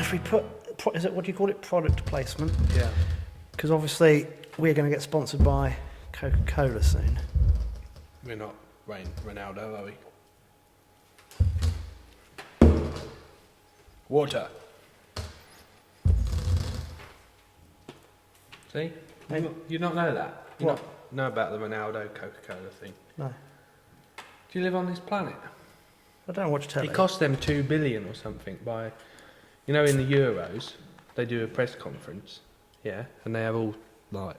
if we put, is it, what do you call it, product placement? Yeah. Because obviously we're going to get sponsored by Coca-Cola soon. We're not Ronaldo, are we? Water. See? You not know that? You What? not know about the Ronaldo Coca-Cola thing? No. Do you live on this planet? I don't watch telly. It cost them 2 billion or something by, you know, in the Euros, they do a press conference, yeah, and they have all, like,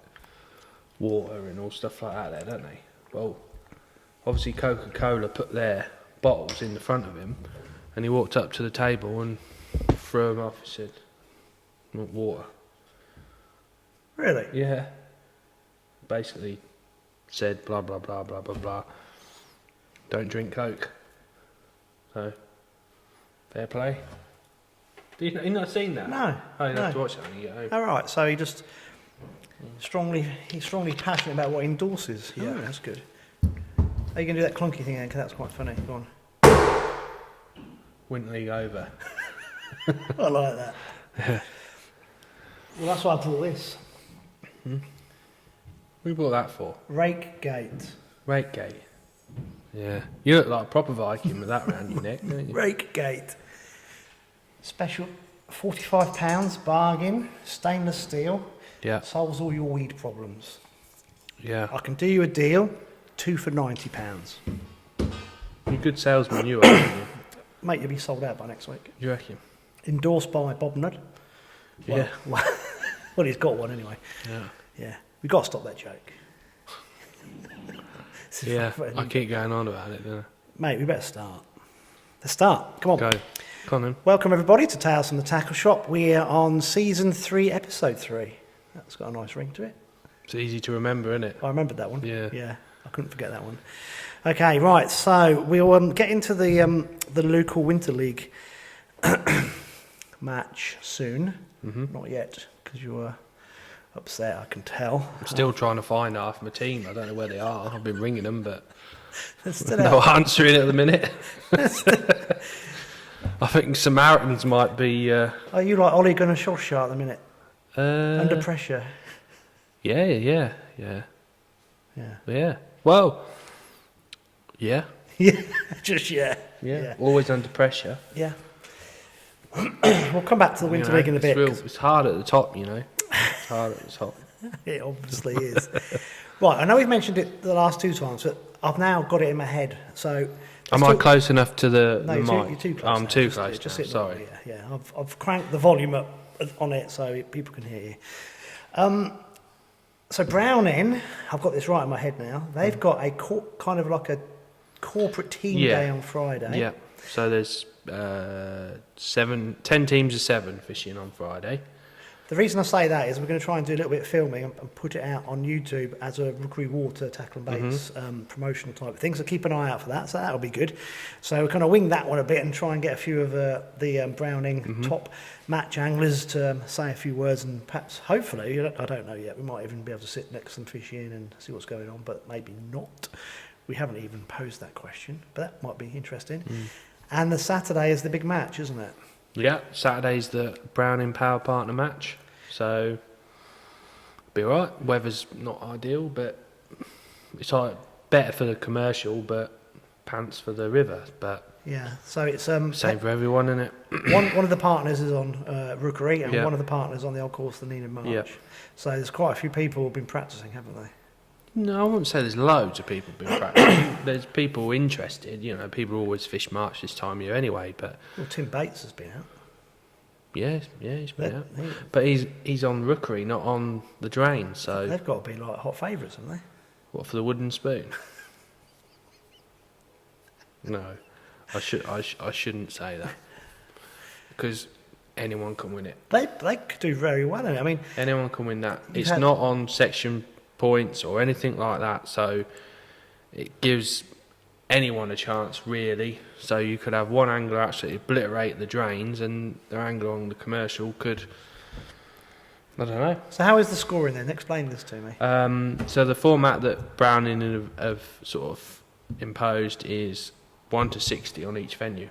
water and all stuff like that there, don't they? Well, obviously Coca-Cola put their bottles in the front of him, and he walked up to the table and threw them off and said, "Not water." Really? Yeah. Basically said blah, blah, blah, blah, blah, blah. Don't drink Coke. So, fair play. You not seen that? No. Oh, you no. have to watch that when you get home. All right, so he's strongly passionate about what he endorses. Yeah. Oh, that's good. Are you going to do that clunky thing then? Because that's quite funny. Go on. Winter League over. I like that. Well, that's why I bought this. We bought that for? Rake Gate. Rakegate. Yeah. You look like a proper Viking with that round your neck, don't you? Rake Gate. Special £45, bargain, stainless steel. Yeah. Solves all your weed problems. Yeah. I can do you a deal, 2 for £90. You're a good salesman, you are, aren't you? Mate, you'll be sold out by next week. You reckon? Endorsed by Bob Nudd. Yeah. Well, he's got one anyway. Yeah. Yeah. We've got to stop that joke. Yeah. I keep going on about it, don't I? Mate, we better start. Let's start. Come on. Go. Come on then. Welcome everybody to Tales from the Tackle Shop. We're on season 3, episode 3. That's got a nice ring to it. It's easy to remember, isn't it? I remembered that one. Yeah. Yeah. I couldn't forget that one. Okay, right. So we'll get into the local Winter League match soon. Mm-hmm. Not yet, because you were upset, I can tell. I'm still trying to find half my team. I don't know where they are. I've been ringing them, but They're still no out. answering at the minute. I think Samaritans might be... Are you like Ole Gunnar Solskjaer at the minute? Under under pressure? Yeah. Yeah. Well, yeah. Yeah, just yeah. Yeah. Always under pressure. Yeah. We'll come back to the Winter League in a bit. It's hard at the top, you know. It's hard at the top. It obviously is. Right, I know we've mentioned it the last 2 times, but I've now got it in my head. So Am I close enough to the No, mic? you're too close. I'm now. too Just- close just now, sit sorry. right, yeah. I've cranked the volume up on it so people can hear you. So Browning, I've got this right in my head now. They've got a kind of like a corporate team Yeah. day on Friday. Yeah. So there's 10 teams of 7 fishing on Friday. The reason I say that is we're going to try and do a little bit of filming and put it out on YouTube as a Rookery Water Tackle and Baits promotional type of thing. So keep an eye out for that. So that'll be good. So we're going to wing that one a bit and try and get a few of the Browning top match anglers to say a few words and perhaps, hopefully, I don't know yet, we might even be able to sit next to them fishing and see what's going on, but maybe not. We haven't even posed that question, but that might be interesting. And the Saturday is the big match, isn't it? Yeah, Saturday's the Browning Power Partner match, so be alright. Weather's not ideal, but it's like better for the commercial, but pants for the river. But Yeah. So it's same for everyone, isn't it? one of the partners is on Rookery and Yeah. one of the partners on the old course, the Nina March. Yeah. So there's quite a few people who've been practicing, haven't they? No, I wouldn't say there's loads of people being practicing. There's people interested, you know. People always fish March this time of year anyway. But Well, Tim Bates has been out. yeah, he's been out. They- But he's on Rookery, not on the drain. So They've got to be like hot favourites, haven't they? what, for the wooden spoon? No, I shouldn't say that because anyone can win it. They could do very well in it. I mean, Anyone can win that. You've It's had- not on section points or anything like that, so it gives anyone a chance, really. So you could have one angler actually obliterate the drains, and the angler on the commercial could, I don't know. so how is the scoring then? Explain this to me. So the format that Browning have sort of imposed is 1 to 60 on each venue.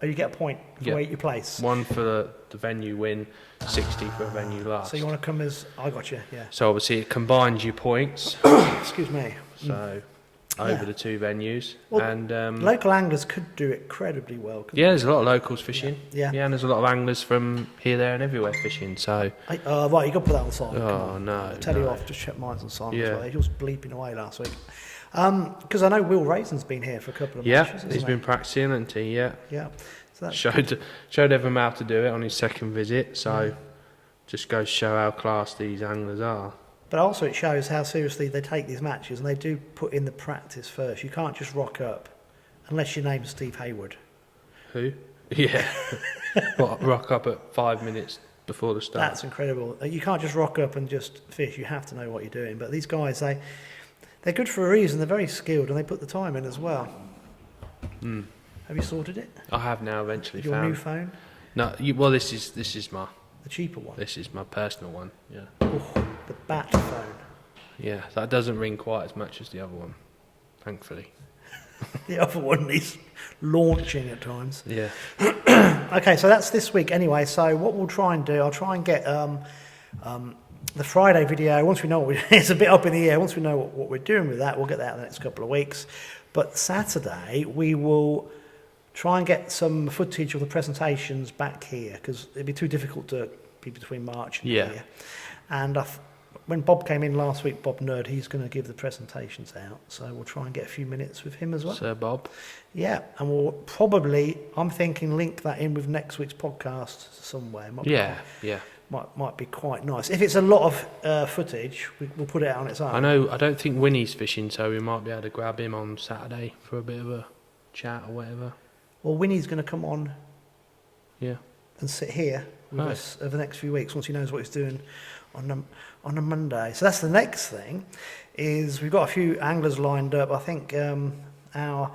Oh, you get a point for Yeah. where you place. 1 for the venue win, 60 for a venue last. So you want to come as... I got you, yeah. So obviously it combines your points, Excuse me. so over Yeah. the 2 venues. Well, and Local anglers could do it incredibly well. couldn't yeah, there's a lot of locals fishing. Yeah. And there's a lot of anglers from here, there, and everywhere fishing. So they? Right, you got to put that on silent. Come oh on. no, I'll tell you no. off, just check mine's on silent. Yeah. As well. He was bleeping away last week. Because I know Will Raisin's been here for a couple of Yeah, matches. he's hasn't been practicing, hasn't he? Yeah. he? Yeah. So that's Showed everyone how to do it on his second visit, so just goes to show how class these anglers are. But also it shows how seriously they take these matches, and they do put in the practice first. You can't just rock up unless your name's Steve Hayward. Who? Yeah. Rock up at 5 minutes before the start. That's incredible. You can't just rock up and just fish. You have to know what you're doing. But these guys, they're good for a reason. They're very skilled, and they put the time in as well. Mm. Have you sorted it? I have now eventually Your found. new phone? No, well, this is my The cheaper one? personal one. Yeah. Oh, the bat phone. Yeah, that doesn't ring quite as much as the other one, thankfully. The other one is launching at times. Yeah. Okay, so that's this week anyway. So what we'll try and do, I'll try and get the Friday video, once we know what it's a bit up in the air, once we know what we're doing with that, we'll get that in the next couple of weeks. But Saturday, we will try and get some footage of the presentations back here, because it'd be too difficult to be between March and here. And when Bob came in last week, Bob Nerd, he's going to give the presentations out, so we'll try and get a few minutes with him as well. Sir Bob. Yeah, and we'll probably, I'm thinking, link that in with next week's podcast somewhere. Might be quite nice. If it's a lot of footage, we'll put it out on its own. I don't think Winnie's fishing, so we might be able to grab him on Saturday for a bit of a chat or whatever. Well, Winnie's going to come on Yeah. and sit here with us over the next few weeks once he knows what he's doing on a Monday. So that's the next thing, is we've got a few anglers lined up. I think our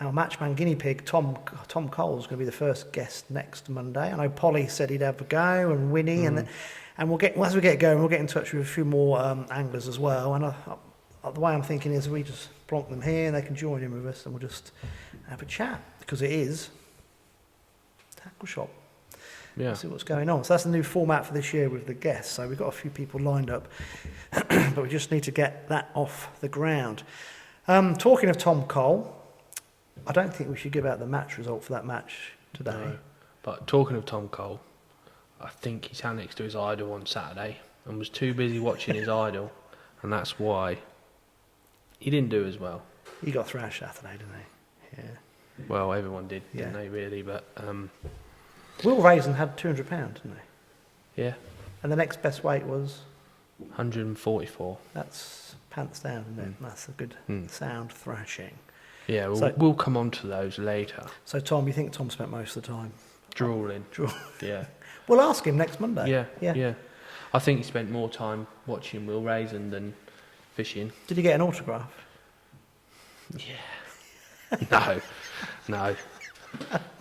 matchman guinea pig, Tom Cole's going to be the first guest next Monday. I know Polly said he'd have a go, and Winnie, and we'll get, as we get going, we'll get in touch with a few more anglers as well. And the way I'm thinking is we just plonk them here and they can join in with us, and we'll just have a chat, because it is tackle shop. Yeah. See what's going on. So that's the new format for this year with the guests. So we've got a few people lined up, but we just need to get that off the ground. Talking of Tom Cole, I don't think we should give out the match result for that match today. No. But talking of Tom Cole, I think he sat next to his idol on Saturday and was too busy watching his idol, and that's why he didn't do as well. He got thrashed Saturday, didn't he? Yeah. Well, everyone did, didn't Yeah. they, really? But Will Raisin had £200, didn't he? yeah, And the next best weight was, 144. that's pants down, isn't it? That's a good sound thrashing. Yeah, So- we'll come on to those later. So Tom, you think Tom spent most of the time? Drooling. Yeah. We'll ask him next Monday. Yeah. I think he spent more time watching Will Raisin than fishing. Did you get an autograph? Yeah. No.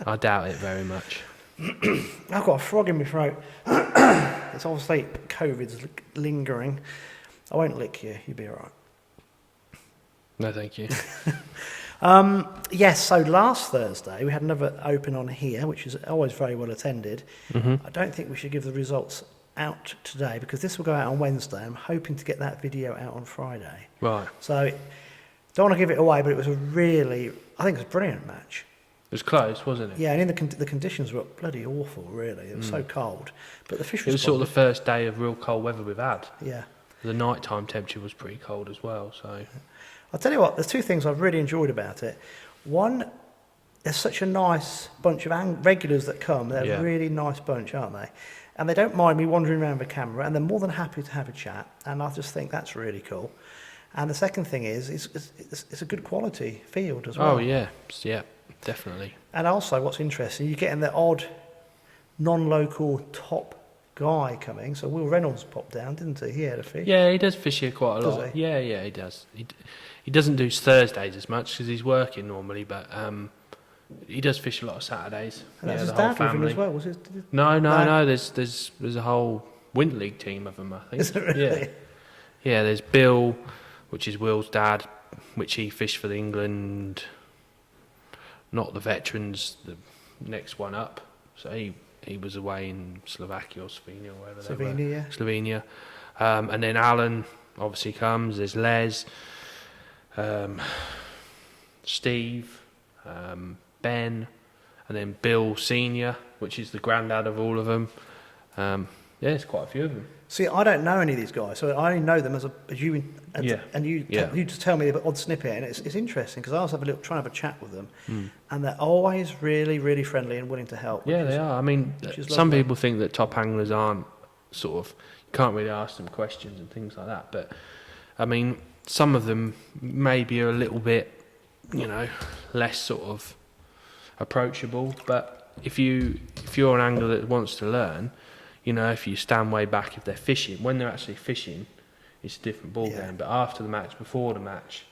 I doubt it very much. I've got a frog in my throat. It's obviously COVID's lingering. I won't lick you. You'll be all right. No, thank you. Yes, so last Thursday we had another open on here, which is always very well attended. I don't think we should give the results out today, because this will go out on Wednesday. I'm hoping to get that video out on Friday. Right. So, don't want to give it away, but it was I think it was a brilliant match. It was close, wasn't it? Yeah, and the conditions were bloody awful, really. It was so cold. But the fish It was sort of the first day of real cold weather we've had. Yeah. The nighttime temperature was pretty cold as well, so... I'll tell you what, there's two things I've really enjoyed about it. One, there's such a nice bunch of regulars that come. They're a really nice bunch, aren't they? And they don't mind me wandering around with a camera, and they're more than happy to have a chat. And I just think that's really cool. And the second thing is, it's a good quality field as well. Oh, yeah, definitely. And also, what's interesting, you're getting the odd non-local top guy coming. So Will Reynolds popped down, didn't he? He had a fish. Yeah, he does fish here quite a Does lot. he? Yeah, he does. He doesn't do Thursdays as much because he's working normally, but he does fish a lot of Saturdays. And that's the his whole dad with him family. as well, was it? No. There's a whole Winter League team of them, I think. Is it really? Yeah. There's Bill, which is Will's dad, which he fished for the England, not the veterans, the next one up. So he was away in Slovakia or Slovenia or wherever Slovenia, they were. yeah. Slovenia. And then Alan obviously comes. There's Les, Steve, Ben, and then Bill Senior, which is the granddad of all of them. Yeah, there's quite a few of them. See, I don't know any of these guys, so I only know them as you Yeah. and you just tell me the odd snippet, and it's interesting because I was try and have a chat with them, and they're always really, really friendly and willing to help. Yeah, they are. I mean, some people think that top anglers aren't sort of, you can't really ask them questions and things like that, but I mean, some of them maybe are a little bit, less sort of approachable, but if you're an angler that wants to learn, if you stand way back, if they're fishing, when they're actually fishing, it's a different ball game. But after the match, before the match,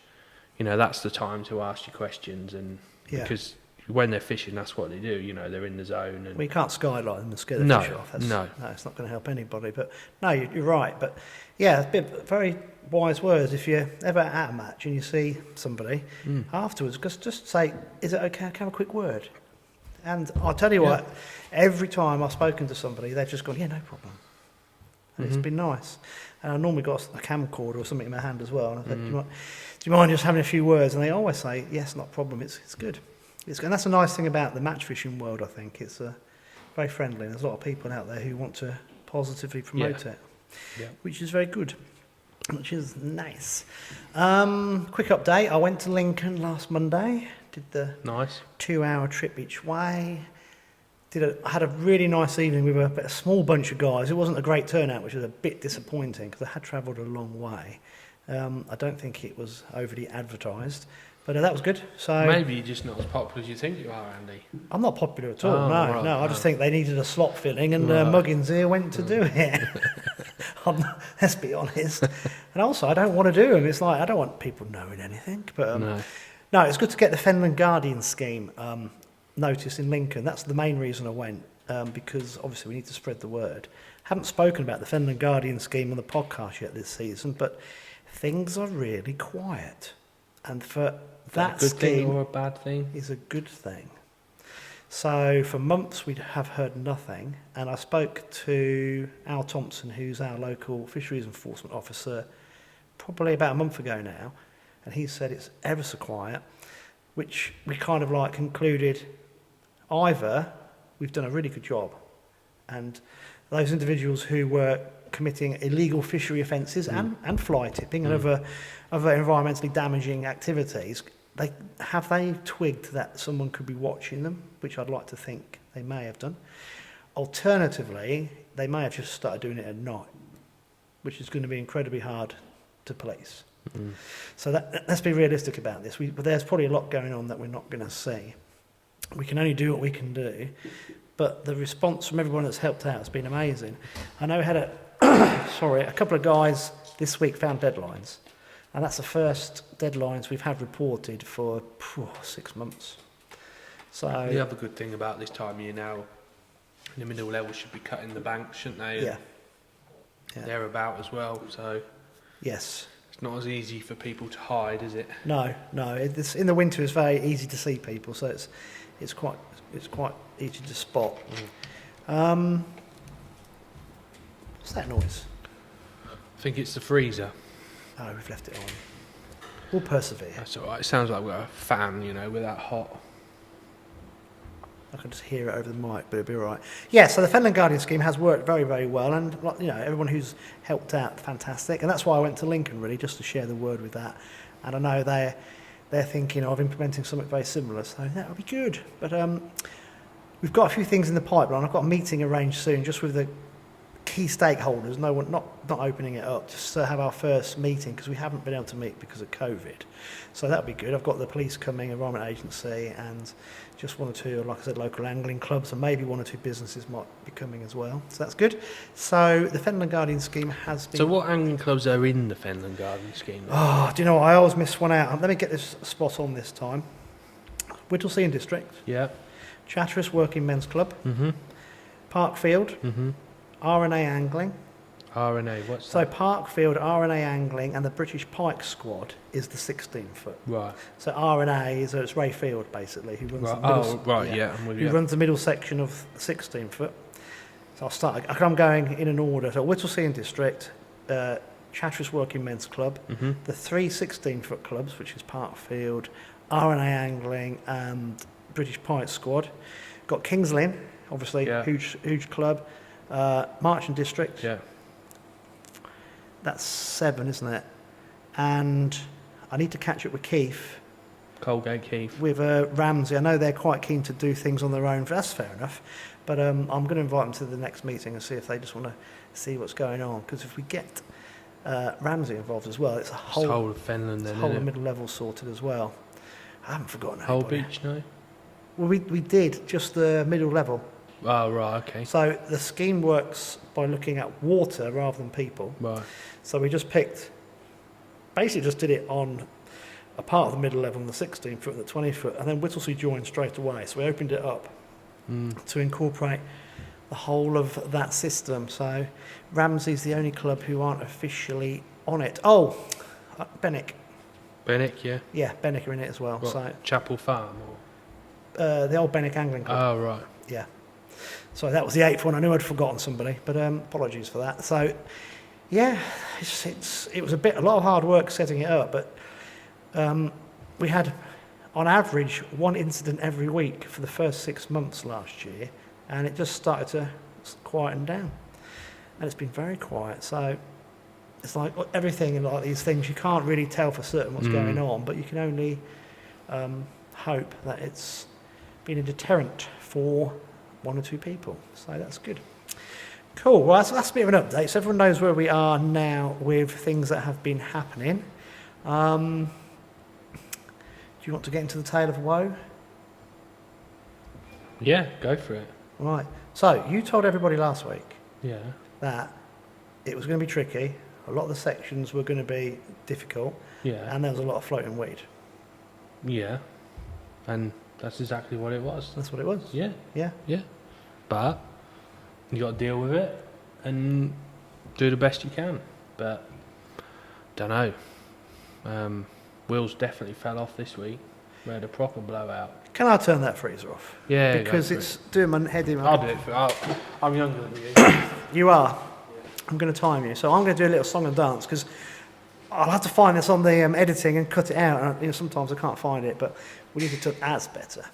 that's the time to ask you questions, and because when they're fishing, that's what they do. They're in the zone. And we can't skylight them and scare the fish off. No, it's not going to help anybody. But no, you're right. But yeah, it's been very wise words. If you're ever at a match and you see somebody afterwards, just say, "Is it okay? Can I have a quick word?" And I'll tell you what, every time I've spoken to somebody, they've just gone, "Yeah, no problem." And it's been nice. And I normally got a camcorder or something in my hand as well. And I said, do you mind just having a few words? And they always say, "Yes, not a problem. It's good." And that's a nice thing about the match fishing world, I think. It's very friendly. There's a lot of people out there who want to positively promote it, which is very good, which is nice. Quick update. I went to Lincoln last Monday. Did the 2-hour trip each way. I had a really nice evening with a small bunch of guys. It wasn't a great turnout, which was a bit disappointing because I had travelled a long way. I don't think it was overly advertised, but that was good. So maybe you're just not as popular as you think you are, Andy. I'm not popular at all. I just think they needed a slot filling, and Muggins here went to do it. Let's be honest. And also, I don't want to do them. It's like I don't want people knowing anything. But no, it's good to get the Fenland Guardian scheme noticed in Lincoln. That's the main reason I went, because obviously we need to spread the word. Haven't spoken about the Fenland Guardian scheme on the podcast yet this season, but things are really quiet. And for that good scheme thing or a bad thing? Is a good thing. So for months we have heard nothing, and I spoke to Al Thompson, who's our local fisheries enforcement officer, probably about a month ago now, and he said it's ever so quiet, which we kind of like concluded either we've done a really good job, and those individuals who were committing illegal fishery offences and fly tipping and other environmentally damaging activities, they twigged that someone could be watching them, which I'd like to think they may have done. Alternatively, they may have just started doing it at night, which is going to be incredibly hard to police. So let's be realistic about this. There's probably a lot going on that we're not going to see. We can only do what we can do, but the response from everyone that's helped out has been amazing. I know we had a couple of guys this week found deadlines, and that's the first deadlines we've had reported for 6 months. So the other good thing about this time of year now, the middle level should be cutting the bank, shouldn't they? Yeah. They're about as well, so yes. It's not as easy for people to hide, is it? No. It's, in the winter, it's very easy to see people, so it's quite easy to spot. What's that noise? I think it's the freezer. Oh, we've left it on. We'll persevere. That's all right. It sounds like we've got a fan, with that hot. I can just hear it over the mic, but it'll be all right. Yeah, so the Fenland Guardian scheme has worked very, very well, and everyone who's helped out, fantastic. And that's why I went to Lincoln, really, just to share the word with that. And I know they're thinking of implementing something very similar, so that would be good. But we've got a few things in the pipeline. I've got a meeting arranged soon, just with the key stakeholders. No one, not opening it up, just to have our first meeting, because we haven't been able to meet because of COVID. So that'll be good. I've got the police coming, Environment Agency, and just one or two, like I said, local angling clubs, and maybe one or two businesses might be coming as well. So that's good. So the Fenland Guardian scheme has been... So what angling clubs are in the Fenland Guardian scheme? Oh, do you know what? I always miss one out. Let me get this spot on this time. Whittlesea District. Yeah. Chatteris Working Men's Club. Mm-hmm. Parkfield. Mm-hmm. RNA Angling. RNA, what's So that? Parkfield, RNA Angling and the British Pike Squad is the 16-foot. Right. So RNA is it's Ray Field, basically, who runs Right. the middle, Oh, right, yeah, I'm with who you. runs the middle section of the 16-foot. So I'll start. I'm going in an order. So Whittlesea District, Chatteris Working Men's Club, Mm-hmm. the 3 16-foot clubs, which is Parkfield, RNA Angling and British Pike Squad. Got Kings Lynn, obviously, Yeah. huge club. Marchand District, Yeah. that's 7, isn't it? And I need to catch up with Keith, Colgate Keith. with Ramsey. I know they're quite keen to do things on their own. That's fair enough. But I'm going to invite them to the next meeting and see if they just want to see what's going on. Because if we get Ramsey involved as well, it's a It's whole, the whole of Fenland then, whole isn't it? middle level sorted as well. I haven't forgotten Whole anybody. beach, no? Well, we did just the middle level. Oh, right, okay. So the scheme works by looking at water rather than people. Right. So we just basically just did it on a part of the middle level, on the 16-foot and the 20-foot, and then Whittlesea joined straight away. So we opened it up to incorporate the whole of that system. So Ramsey's the only club who aren't officially on it. Oh, Benwick. Benwick, yeah. Yeah, Benwick are in it as well. What, So Chapel Farm? the old Benwick Angling Club. Oh, right. Yeah. So that was the 8th one. I knew I'd forgotten somebody, but apologies for that. So, yeah, it was a lot of hard work setting it up, but we had, on average, 1 incident every week for the first 6 months last year, and it just started to quieten down. And it's been very quiet. So it's like everything in like these things, you can't really tell for certain what's going on, but you can only hope that it's been a deterrent for 1 or 2 people. So that's good. Cool. Well, that's a bit of an update. So everyone knows where we are now with things that have been happening. Do you want to get into the tale of woe? Yeah, go for it. Right. So you told everybody last week Yeah. that it was going to be tricky. A lot of the sections were going to be difficult, Yeah. and there was a lot of floating weed. Yeah. And that's exactly what it was. That's what it was. Yeah. Yeah. Yeah. But you got to deal with it and do the best you can. But don't know. Wheels definitely fell off this week. We had a proper blowout. Can I turn that freezer off? Yeah, Because go for it's doing my head in. I'll do it. I'm younger than you. You are. I'm going to time you. So I'm going to do a little song and dance because I'll have to find this on the editing and cut it out. And, sometimes I can't find it, but we need to do ads better.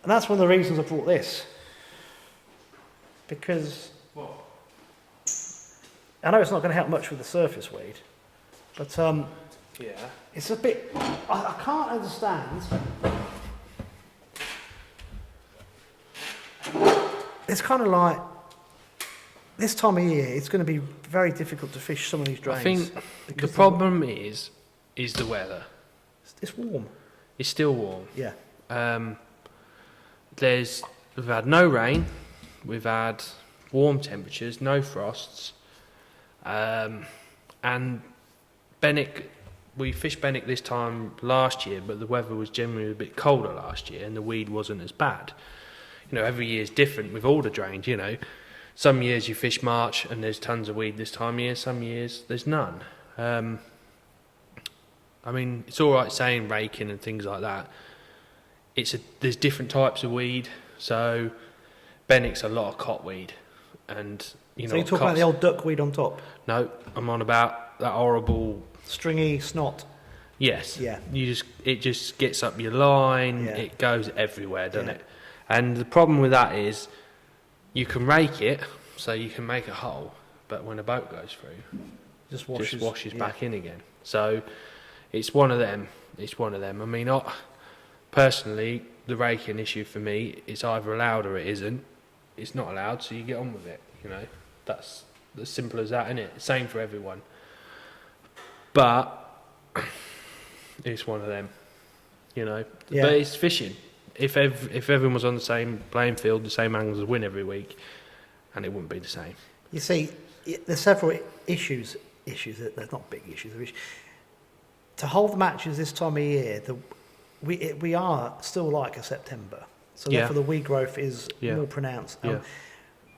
And that's one of the reasons I brought this. Because I know it's not going to help much with the surface weed, but Yeah. it's a bit. I can't understand. It's kind of like this time of year. It's going to be very difficult to fish some of these drains. I think the because problem is the weather. it's warm. It's still warm. Yeah. We've had no rain, we've had warm temperatures, no frosts, and Benwick. We fished Benwick this time last year, but the weather was generally a bit colder last year, and the weed wasn't as bad. Every year is different with all the drains. Some years you fish March and there's tons of weed this time of year. Some years there's none. It's all right saying raking and things like that. There's different types of weed. So Benwick's a lot of cotweed, and So you're talking about the old duckweed on top, No, I'm on about that horrible. stringy snot. Yes. Yeah. It just gets up your line. Yeah. It goes everywhere, doesn't Yeah. it? And the problem with that is, you can rake it, so you can make a hole, but when a boat goes through, Just washes yeah. back in again. So it's one of them. Personally, the raking issue for me, it's either allowed or it isn't. It's not allowed, so you get on with it. That's as simple as that, isn't it? Same for everyone. But it's one of them. Yeah. But it's fishing. If everyone was on the same playing field, the same anglers would win every week, and it wouldn't be the same. You see, there's several issues. They're not big issues. To hold the matches this time of year, we are still like a September, so Yeah. therefore the weed growth is Yeah. more pronounced. Yeah.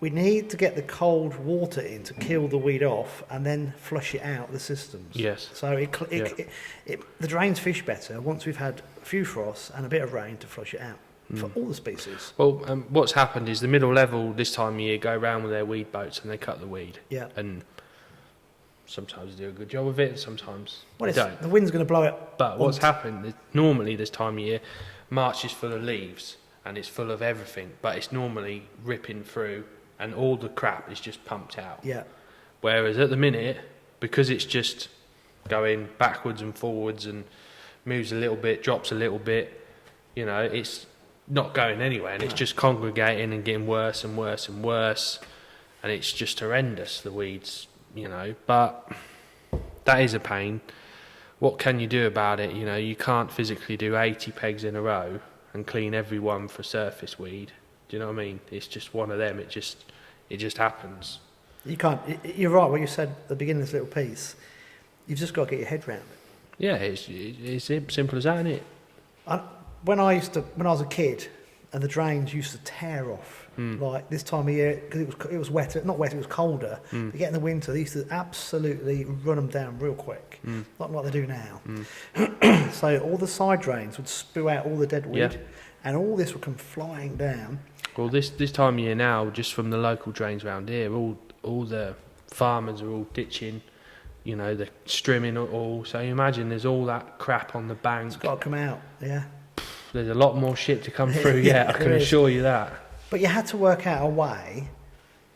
we need to get the cold water in to kill the weed off and then flush it out the systems. Yes. So the drains fish better once we've had a few frosts and a bit of rain to flush it out for all the species. Well, what's happened is the middle level this time of year go around with their weed boats and they cut the weed. Yeah. And sometimes they do a good job of it, sometimes Well, they don't. the wind's going to blow it. But what's happened is normally this time of year, March is full of leaves and it's full of everything, but it's normally ripping through and all the crap is just pumped out. Yeah. Whereas at the minute, because it's just going backwards and forwards and moves a little bit, drops a little bit, you know, it's not going anywhere and it's just congregating and getting worse and worse and worse, and it's just horrendous, the weeds, you know. But that is a pain. What can you do about it? You know, you can't physically do 80 pegs in a row and clean every one for surface weed. Do you know what I mean? It's just one of them. It just happens. You can't. You're right. What you said at the beginning of this little piece. You've just got to get your head round it. Yeah, it's simple as that, isn't it? When I was a kid, and the drains used to tear off like this time of year because it was wetter. Not wetter. It was colder. But get in the winter, they used to absolutely run them down real quick. Not like they do now. So all the side drains would spew out all the dead weed, and all this would come flying down. Well, this time of year now, just from the local drains around here, all the farmers are all ditching, you know, they're strimming it all. So you imagine there's all that crap on the bank. It's got to come out, yeah. There's a lot more shit to come through yet, I can assure you that. But you had to work out a way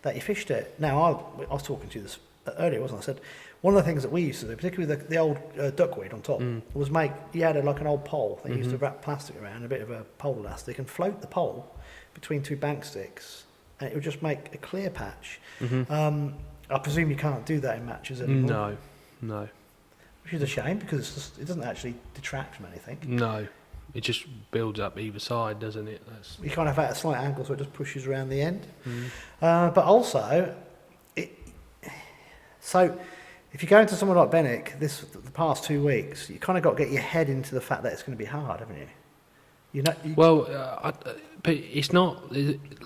that you fished it. Now, I was talking to you this earlier, wasn't I? I said, one of the things that we used to do, particularly the old duckweed on top, was you had like an old pole that you used to wrap plastic around, a bit of a pole elastic, and float the pole between two bank sticks, and it would just make a clear patch. I presume you can't do that in matches anymore. No. Which is a shame because it doesn't actually detract from anything. No, it just builds up either side, doesn't it? You kind of have at a slight angle, so it just pushes around the end. But also, so if you go into somewhere like Benwick, the past 2 weeks, you kind of got to get your head into the fact that it's going to be hard, haven't you? But it's not.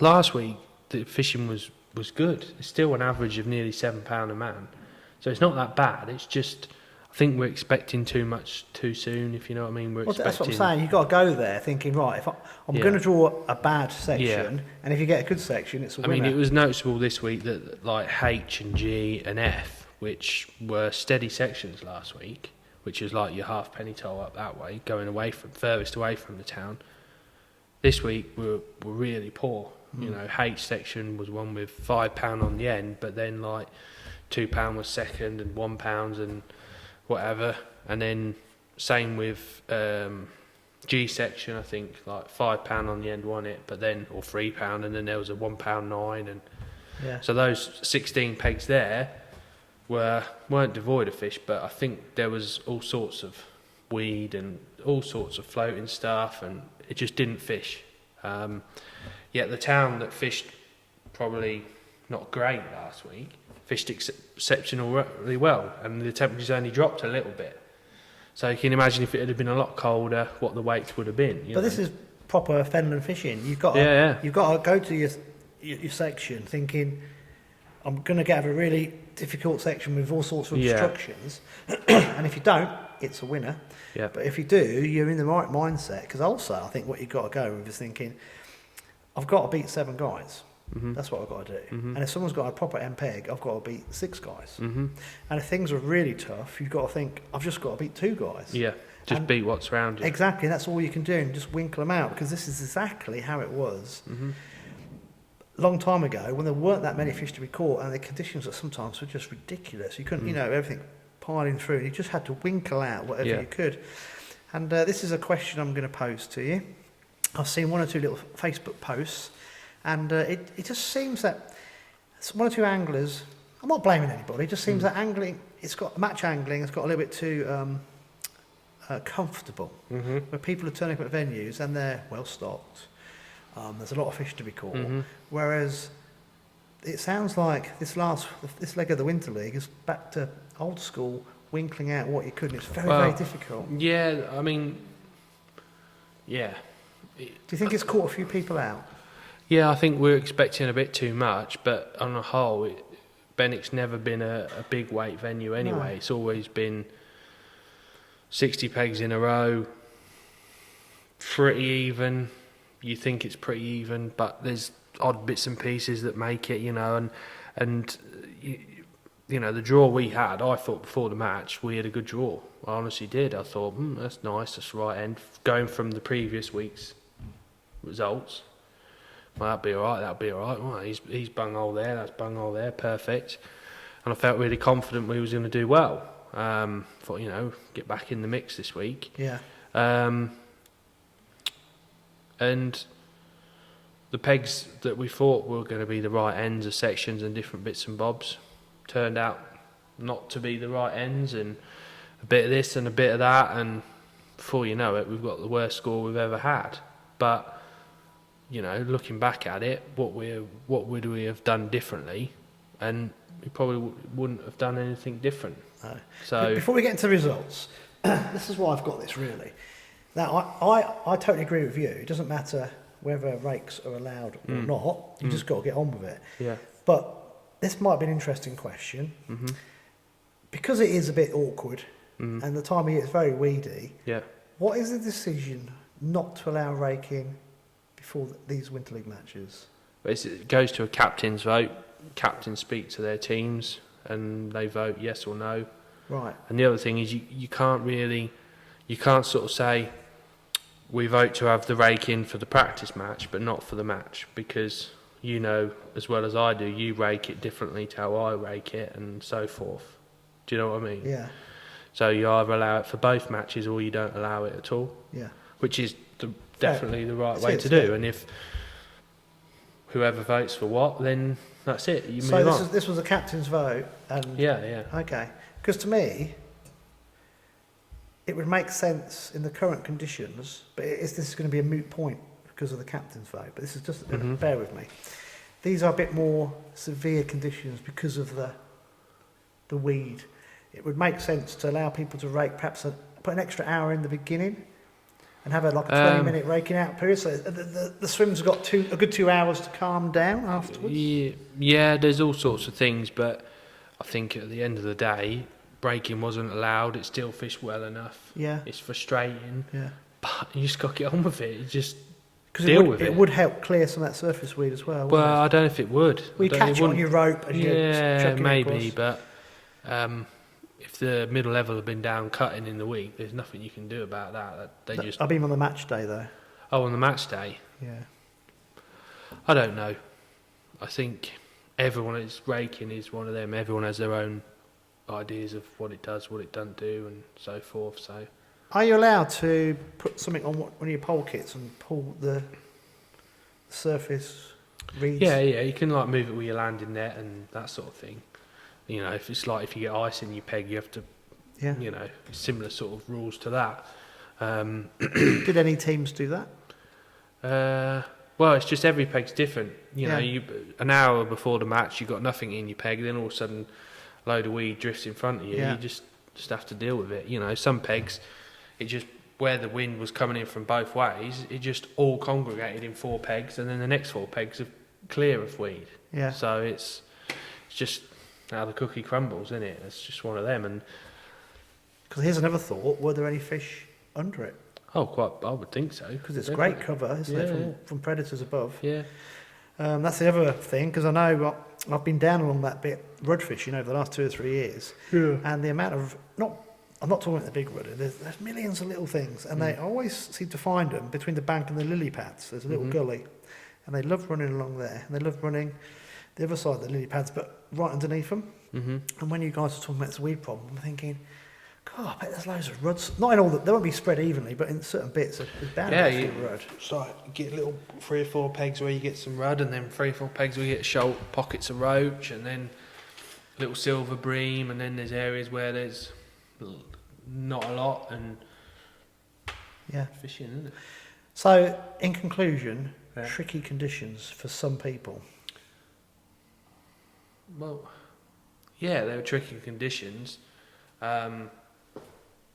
Last week the fishing was good. It's still an average of nearly £7 a man, so it's not that bad. It's just I think we're expecting too much too soon. If you know what I mean, That's what I'm saying. You've got to go there thinking, right, if I'm going to draw a bad section, and if you get a good section, it's a winner. I mean, it was noticeable this week that like H and G and F, which were steady sections last week, which is like your halfpenny toll up that way, going furthest away from the town. This week were really poor. You know, H section was one with £5 on the end, but then like £2 was second and £1 and whatever, and then same with G section. I think like £5 on the end won it, but then or £3, and then there was a £1.9, and so those 16 pegs there weren't devoid of fish, but I think there was all sorts of weed and all sorts of floating stuff, and it just didn't fish. Yet the town that fished probably not great last week fished exceptionally well, and the temperatures only dropped a little bit. So you can imagine if it had been a lot colder, what the weights would have been. But this is proper Fenland fishing. You've got to go to your section thinking, I'm going to have a really difficult section with all sorts of obstructions, and if you don't, it's a winner. Yeah. But if you do, you're in the right mindset. Because also, I think what you've got to go with is thinking, I've got to beat 7 guys. That's what I've got to do. And if someone's got a proper MPEG, I've got to beat 6 guys. And if things are really tough, you've got to think, I've just got to beat 2 guys. Yeah, just beat what's around you. Exactly, that's all you can do, and just winkle them out, because this is exactly how it was a long time ago, when there weren't that many fish to be caught, and the conditions that sometimes were just ridiculous. You couldn't, everything piling through, and you just had to winkle out whatever you could. And this is a question I'm going to pose to you. I've seen 1 or 2 little Facebook posts, and it just seems that 1 or 2 anglers, I'm not blaming anybody, it just seems that match angling has got a little bit too comfortable, where people are turning up at venues and they're well stocked. There's a lot of fish to be caught, whereas it sounds like this leg of the Winter League is back to old school, winkling out what you could, and it's very difficult. Yeah, I mean, yeah. Do you think it's caught a few people out? Yeah, I think we're expecting a bit too much, but on the whole, Benwick's never been a big weight venue anyway. No. It's always been 60 pegs in a row, pretty even. You think it's pretty even, but there's odd bits and pieces that make it, and the draw we had, I thought before the match we had a good draw. I honestly did. I thought, that's nice, that's the right end. Going from the previous week's results, well, that'll be all right. Well, he's bunghole there, that's bunghole there, perfect. And I felt really confident we was going to do well. Thought, get back in the mix this week. Yeah. And the pegs that we thought were going to be the right ends of sections and different bits and bobs turned out not to be the right ends, and a bit of this and a bit of that, and before you know it, we've got the worst score we've ever had. But looking back at it, what would we have done differently? And we probably wouldn't have done anything different. No. So before we get into the results, this is why I've got this really. Now, I totally agree with you. It doesn't matter whether rakes are allowed or not. You just got to get on with it. Yeah. But this might be an interesting question. Mm-hmm. Because it is a bit awkward and the time of year is very weedy. Yeah. What is the decision not to allow raking before these Winter League matches? It goes to a captain's vote. Captains speak to their teams and they vote yes or no. Right. And the other thing is you can't sort of say we vote to have the rake in for the practice match but not for the match, because as well as I do, you rake it differently to how I rake it and so forth. Do you know what I mean? Yeah. So you either allow it for both matches or you don't allow it at all. Yeah. Which is definitely the right way to do. And if whoever votes for what, then that's it. You move on. So this was a captain's vote, and yeah. Okay. Because to me, it would make sense in the current conditions, but this is going to be a moot point because of the captain's vote. But this is just bear with me. These are a bit more severe conditions because of the weed. It would make sense to allow people to rake, perhaps put an extra hour in the beginning and have a 20-minute raking out period, so the swims have got a good 2 hours to calm down afterwards. Yeah, there's all sorts of things, but I think at the end of the day, breaking wasn't allowed. It still fished well enough. Yeah. It's frustrating. Yeah. But you just got to get on with it. You just it would help clear some of that surface weed as well. Well, I don't know if it would. We catch it on your rope as you're chucking maybe, across. but if the middle level had been down cutting in the week, there's nothing you can do about that. I mean on the match day though. Oh, on the match day? Yeah. I don't know. I think everyone is raking is one of them. Everyone has their own ideas of what it does, what it doesn't do, and so forth. So, are you allowed to put something on one of your pole kits and pull the surface reeds? Yeah, you can move it with your landing net and that sort of thing. If it's if you get ice in your peg, you have to, similar sort of rules to that. Did any teams do that? Well, it's just every peg's different. An hour before the match, you've got nothing in your peg, then all of a sudden, a load of weed drifts in front of you. Yeah. You just have to deal with it. Some pegs, it just where the wind was coming in from both ways, it just all congregated in 4 pegs, and then the next 4 pegs are clear of weed. Yeah. So it's just how the cookie crumbles, isn't it? It's just one of them. And because here's another thought: were there any fish under it? Oh, I would think so. Because it's great cover, isn't it, from predators above? Yeah. That's the other thing, because I know I've been down along that bit rud fishing over the last 2 or 3 years, and the amount of I'm not talking about the big rudder. There's millions of little things, and they always seem to find them between the bank and the lily pads. There's a little gully, and they love running along there, and they love running the other side of the lily pads, but right underneath them. Mm-hmm. And when you guys are talking about this weed problem, I'm thinking, God, I bet there's loads of ruds. Not in all, they won't be spread evenly, but in certain bits, there's bound to be a few rud. So you get little 3 or 4 pegs where you get some rudd, and then 3 or 4 pegs where you get pockets of roach, and then little silver bream, and then there's areas where there's not a lot, and fishing, isn't it? So, in conclusion, tricky conditions for some people. Well, yeah, they were tricky conditions. And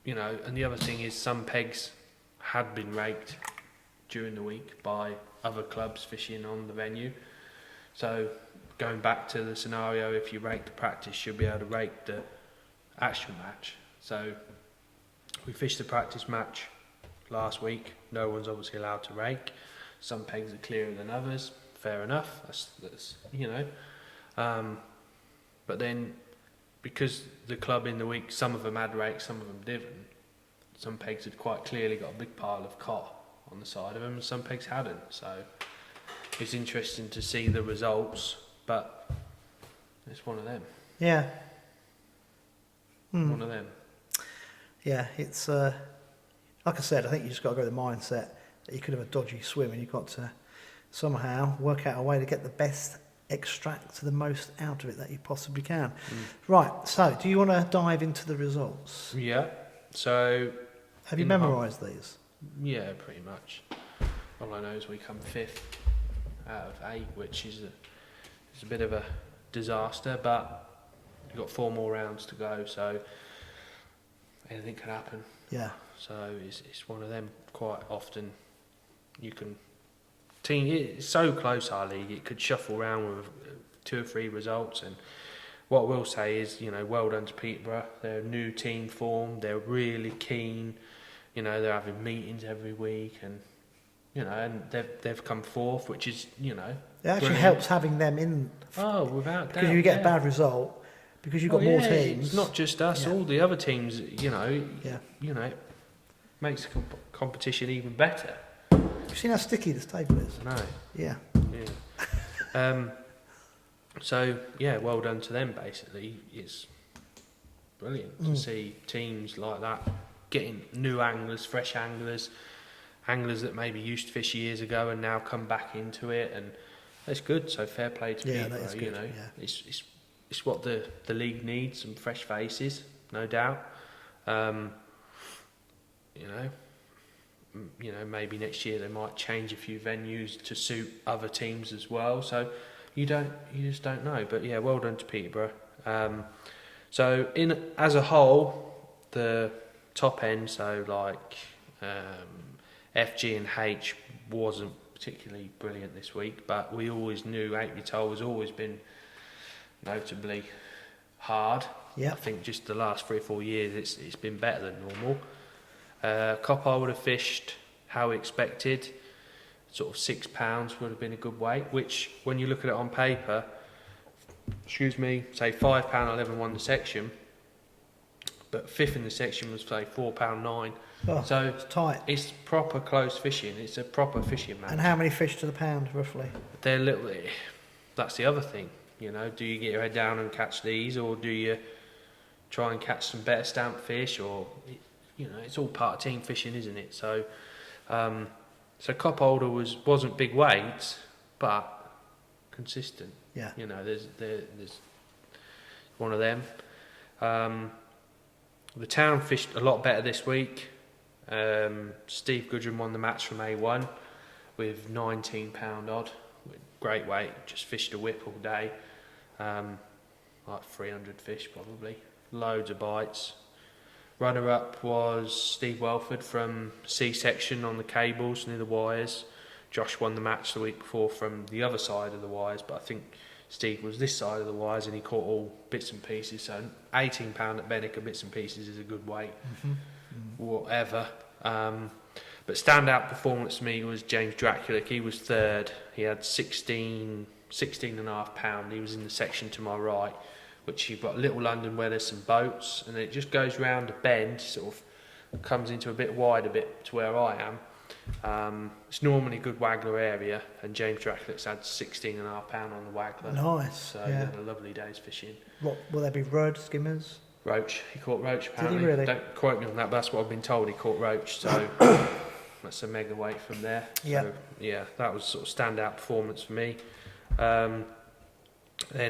the other thing is some pegs had been raked during the week by other clubs fishing on the venue. So going back to the scenario, if you rake the practice, you'll be able to rake the actual match. So we fished the practice match last week. No one's obviously allowed to rake. Some pegs are clearer than others. Fair enough. That's but then, because the club in the week, some of them had rakes, some of them didn't. Some pegs had quite clearly got a big pile of cot on the side of them, and some pegs hadn't. So it's interesting to see the results, but it's one of them. Yeah. One of them. Yeah, it's like I said, I think you just got to go with the mindset that you could have a dodgy swim, and you've got to somehow work out a way to get the best, extract the most out of it that you possibly can. Right, so do you want to dive into the results? Yeah. So have you memorised these? Yeah, pretty much. All I know is we come 5th out of 8, which is a bit of a disaster, but we've got 4 more rounds to go, so anything can happen. Yeah. So it's one of them. Quite often you can it's so close, our league, it could shuffle around with 2 or 3 results. And what I will say is, well done to Peterborough. They're a new team formed, they're really keen, they're having meetings every week, and and they've come 4th, which is it actually brilliant. helps having them in. Oh, without doubt. Because you get a bad result, because you've got more teams. It's not just us, all the other teams, it makes the competition even better. You've seen how sticky this table is? No. Yeah. So, well done to them, basically. It's brilliant to see teams like that getting new anglers, fresh anglers that maybe used to fish years ago and now come back into it, and it's good. So fair play to people. That is good. It's what the league needs, some fresh faces, no doubt. Maybe next year they might change a few venues to suit other teams as well. So you just don't know. But well done to Peterborough. So as a whole, the top end, so like F, G and H wasn't particularly brilliant this week, but we always knew 8 toll has always been notably hard. Yeah. I think just the last 3 or 4 years it's been better than normal. Copper would have fished how we expected, sort of £6 would have been a good weight, which when you look at it on paper, say £5.11 won the section, but 5th in the section was say £4.9. Oh, so it's tight. It's proper close fishing. It's a proper fishing match. And how many fish to the pound roughly? They're little. That's the other thing. Do you get your head down and catch these, or do you try and catch some better stamp fish, or it's all part of team fishing, isn't it? So, cup holder wasn't big weights, but consistent. Yeah. There's one of them. The town fished a lot better this week. Steve Goodrum won the match from A1 with £19 odd. Great weight. Just fished a whip all day. Like 300 fish probably. Loads of bites. Runner-up was Steve Welford from C section on the cables near the wires. Josh won the match the week before from the other side of the wires, but I think Steve was this side of the wires and he caught all bits and pieces. So £18 at Benwick and bits and pieces is a good weight. Whatever. But standout performance for me was James Draculic. He was 3rd. He had 16.5 pound. He was in the section to my right, which you've got Little London where there's some boats, and then it just goes round a bend, sort of comes into a bit wide a bit to where I am. It's normally a good waggler area, and James Draculic's had 16.5 pound on the waggler. Nice. So he had a lovely day's fishing. What will there be? Rudd, skimmers? Roach. He caught roach apparently. Did he really? Don't quote me on that, but that's what I've been told. He caught roach, so that's a mega weight from there. Yeah. So, that was sort of standout performance for me. Then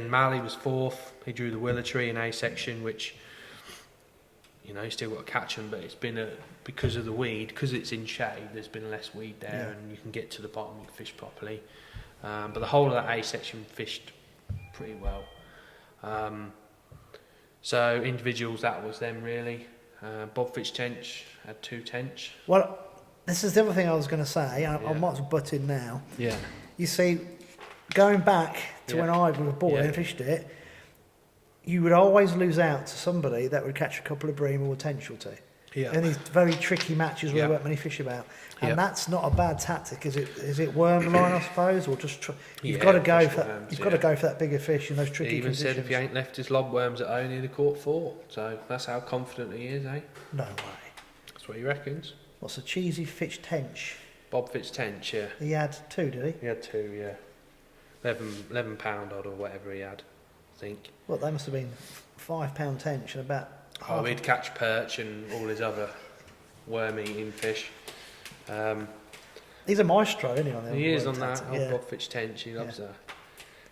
Malley was 4th. He drew the willow tree in A section, which you still got to catch them, but it's been because of the weed, because it's in shade. There's been less weed there, and you can get to the bottom. You can fish properly. But the whole of that A section fished pretty well. So individuals, that was them really. Bob Fitztench had 2 tench. Well, this is the other thing I was going to say. I Yeah. might as well butt in now. Yeah. You see, going back to when I was bored Yeah. and fished it, you would always lose out to somebody that would catch a couple of bream or potential to. Yeah. In these very tricky matches where there weren't many fish about. And that's not a bad tactic, is it? Is it worm line, I suppose, or just you've got to go for that. You've got to go for that bigger fish in those tricky He even conditions. said if he ain't left his lobworms at home, he'd have caught 4. So that's how confident he is, eh? No way. That's what he reckons. What's a cheesy Fitch Tench? Bob Fitztench, yeah. He had 2, did he? He had 2, yeah. 11 pound odd or whatever he had, I think. Well, they must have been £5 tench and about. Oh, he'd catch perch and all his other worm-eating fish. He's a maestro, isn't he? On the He is worm on that. tactic, Old Bob Fitztench, he loves that.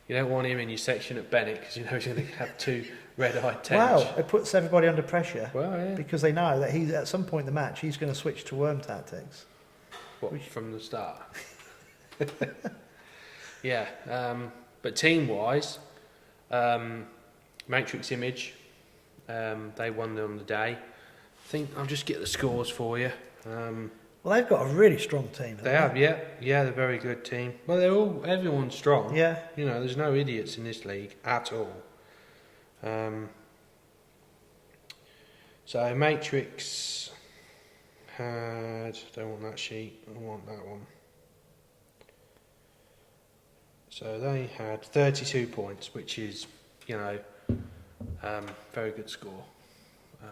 You don't want him in your section at Benwick because you know he's going to have 2 red-eyed tench. Wow, it puts everybody under pressure. Well, yeah. Because they know that he's at some point in the match he's going to switch to worm tactics. What, from the start? Yeah. But team-wise, Matrix Image, they won on the day. I think I'll just get the scores for you. Well, they've got a really strong team. They have, yeah. Yeah, they're a very good team. Well, everyone's strong. Yeah. You know, there's no idiots in this league at all. So Matrix had, don't want that sheet, I want that one. So they had 32 points, which is, you know, very good score. I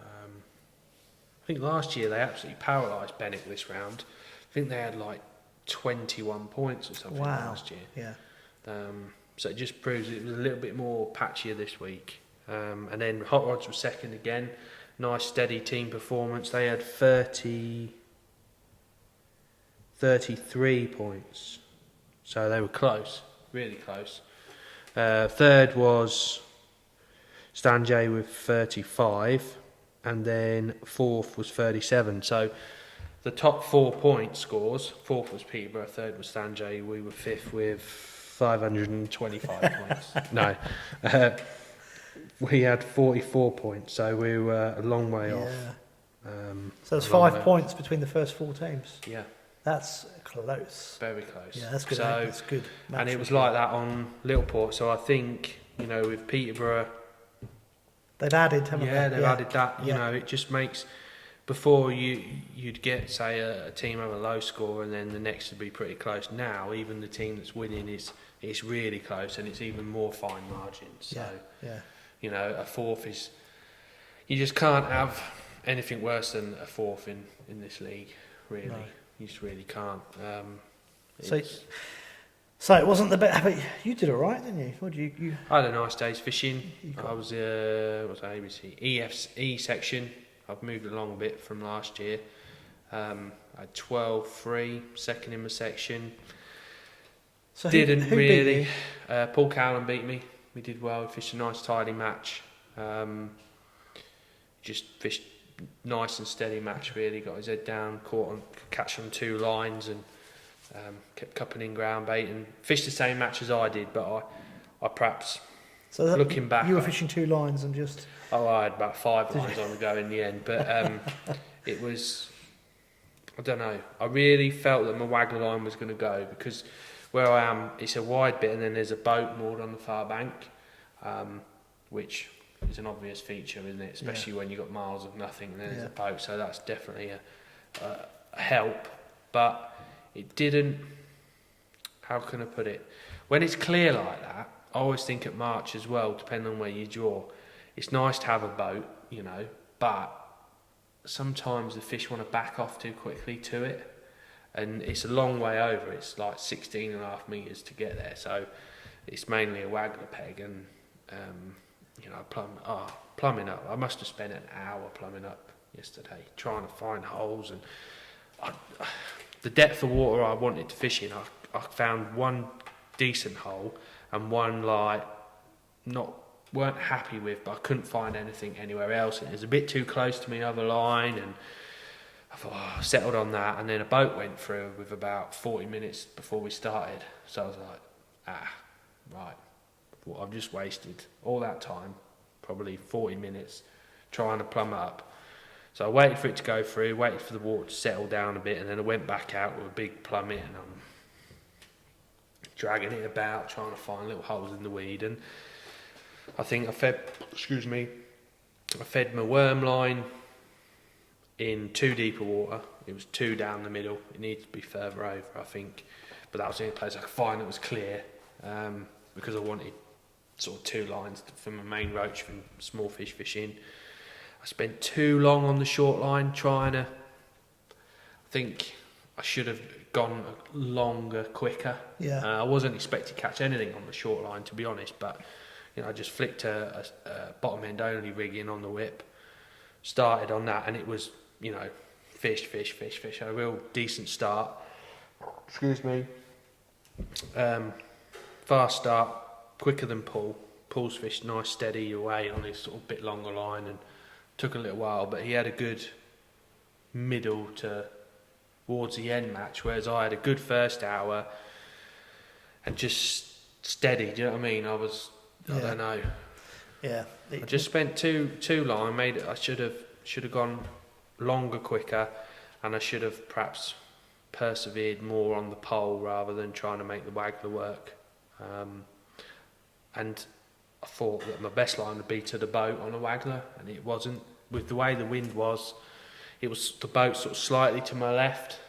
think last year they absolutely paralysed Benwick this round. I think they had like 21 points or something last year. Yeah. So it just proves it was a little bit more patchier this week. And then Hot Rods was second again. Nice steady team performance. They had 33 points. So they were close, really close. Third was Stanjay with 35. And then fourth was 37. So the top 4 point scores, fourth was Peterborough, third was Stanjay, we were fifth with 525 points. No, we had 44 points, so we were a long way off. So there's 5 points between the first 4 teams. Yeah. That's close. Very close. Yeah, that's good. So, that's good. And it was like that on Littleport, so I think, you know, with Peterborough, they've added, haven't they? Yeah, they've added that. You know, it just makes, before you'd get, say, a team have a low score and then the next would be pretty close. Now, even the team that's winning is really close and it's even more fine margins. So, you know, a fourth is, you just can't have anything worse than a fourth in this league, really. No. You just really can't. So it wasn't the best, but you did all right, didn't you? What did you? I had a nice day's fishing. I was what's that, ABC? E section. I've moved along a bit from last year. I had 12-3, second in my section. So Didn't who really. Beat you? Paul Cowland beat me. We did well. We fished a nice tidy match. Just fished nice and steady match really. Got his head down, catch on 2 lines and. Kept cupping in ground bait and fished the same match as I did, but I perhaps, looking back... You were fishing 2 lines and just... Oh, I had about 5 lines on the go in the end, but it was... I don't know. I really felt that my waggler line was going to go because where I am, it's a wide bit and then there's a boat moored on the far bank, which is an obvious feature, isn't it? Especially when you've got miles of nothing and then there's a boat, so that's definitely a help, but... It didn't, how can I put it? When it's clear like that, I always think at March as well, depending on where you draw, it's nice to have a boat, you know, but sometimes the fish want to back off too quickly to it. And it's a long way over, it's like 16.5 metres to get there. So it's mainly a waggler peg and, you know, plumbing up. I must have spent an hour plumbing up yesterday, trying to find holes and... The depth of water I wanted to fish in, I found one decent hole and one weren't happy with, but I couldn't find anything anywhere else. It was a bit too close to my other line, and I thought, I settled on that. And then a boat went through with about 40 minutes before we started. So I was like, right, well, I've just wasted all that time, probably 40 minutes, trying to plumb up. So I waited for it to go through, waited for the water to settle down a bit, and then I went back out with a big plummet, and I'm dragging it about, trying to find little holes in the weed. And I think I fed my worm line in too deep a water. It was too down the middle. It needed to be further over, I think. But that was the only place I could find that was clear, because I wanted sort of 2 lines for my main roach from small fish fishing. I spent too long on the short line trying to. I think I should have gone longer, quicker. Yeah. I wasn't expecting to catch anything on the short line, to be honest, but I just flicked a bottom end only rig in on the whip, started on that, and it was, fish, a real decent start. Excuse me. Fast start, quicker than pull. Pulls fish nice steady away on his sort of bit longer line, and took a little while, but he had a good middle towards the end match, whereas I had a good first hour and just steady. Do you know what I mean? I don't know. Yeah. I just spent too long. I should have gone longer, quicker, and I should have perhaps persevered more on the pole rather than trying to make the waggler work. And I thought that my best line would be to the boat on a waggler, and it wasn't. With the way the wind was, it was the boat sort of slightly to my left,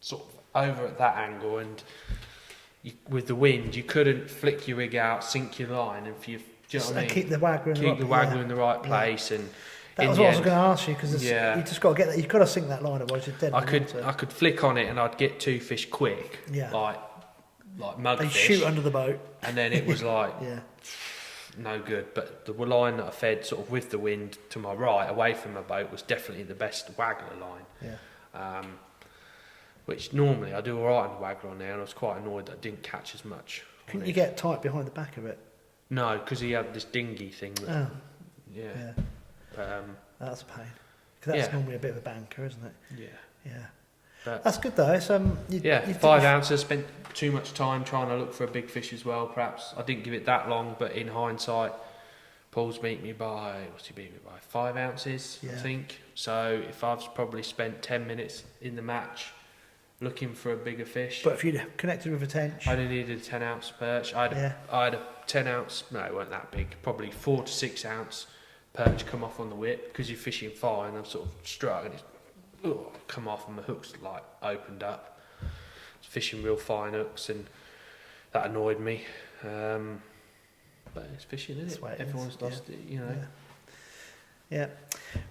sort of over at that angle, and with the wind, you couldn't flick your rig out, sink your line, and do you know what I mean? Keep the waggler in the right place, and that was what I was going to ask you, because you just got to get that. You've got to sink that line, otherwise you're dead. I could flick on it, and I'd get 2 fish quick, like mugfish. They shoot under the boat, and then it was like no good. But the line that I fed sort of with the wind to my right, away from my boat, was definitely the best waggler line. Yeah. Which normally I do all right on the waggler on there, and I was quite annoyed that I didn't catch as much. Couldn't you get tight behind the back of it? No, because he had this dinghy thing. That's a pain. Because that's normally a bit of a banker, isn't it? Yeah. But that's good though. It's, 5 ounces. Spent too much time trying to look for a big fish as well. Perhaps I didn't give it that long, but in hindsight, Paul's beat me by 5 ounces, I think. So if I've probably spent 10 minutes in the match looking for a bigger fish. But if you'd connected with a tench, I only needed a 10 ounce perch. I had a 10 ounce. No, it weren't that big. Probably 4 to 6 ounce perch come off on the whip, because you're fishing fine. I've sort of struck and it's come off, and my hooks like opened up. I was fishing real fine hooks, and that annoyed me. But it's fishing, isn't it? Everyone's lost it, Yeah.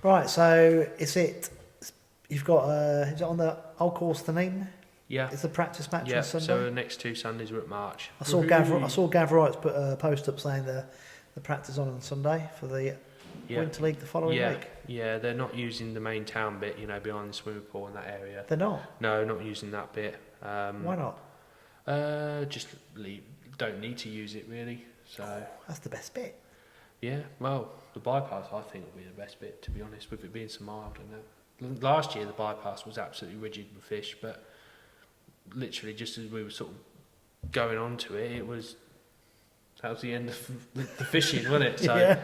Right. So you've got is it on the old course the name? Yeah. It's the practice match on Sunday. So the next 2 Sundays are at March. I saw Gav Wright's put a post up saying the practice on Sunday for the Winter League the following week. Yeah, they're not using the main town bit, behind the swimming pool in that area. They're not? No, not using that bit. Why not? Just don't need to use it really. So that's the best bit. Yeah, well, the bypass I think will be the best bit, to be honest, with it being so mild. And last year the bypass was absolutely rigid with fish, but literally just as we were sort of going on to it, that was the end of the fishing, wasn't it? So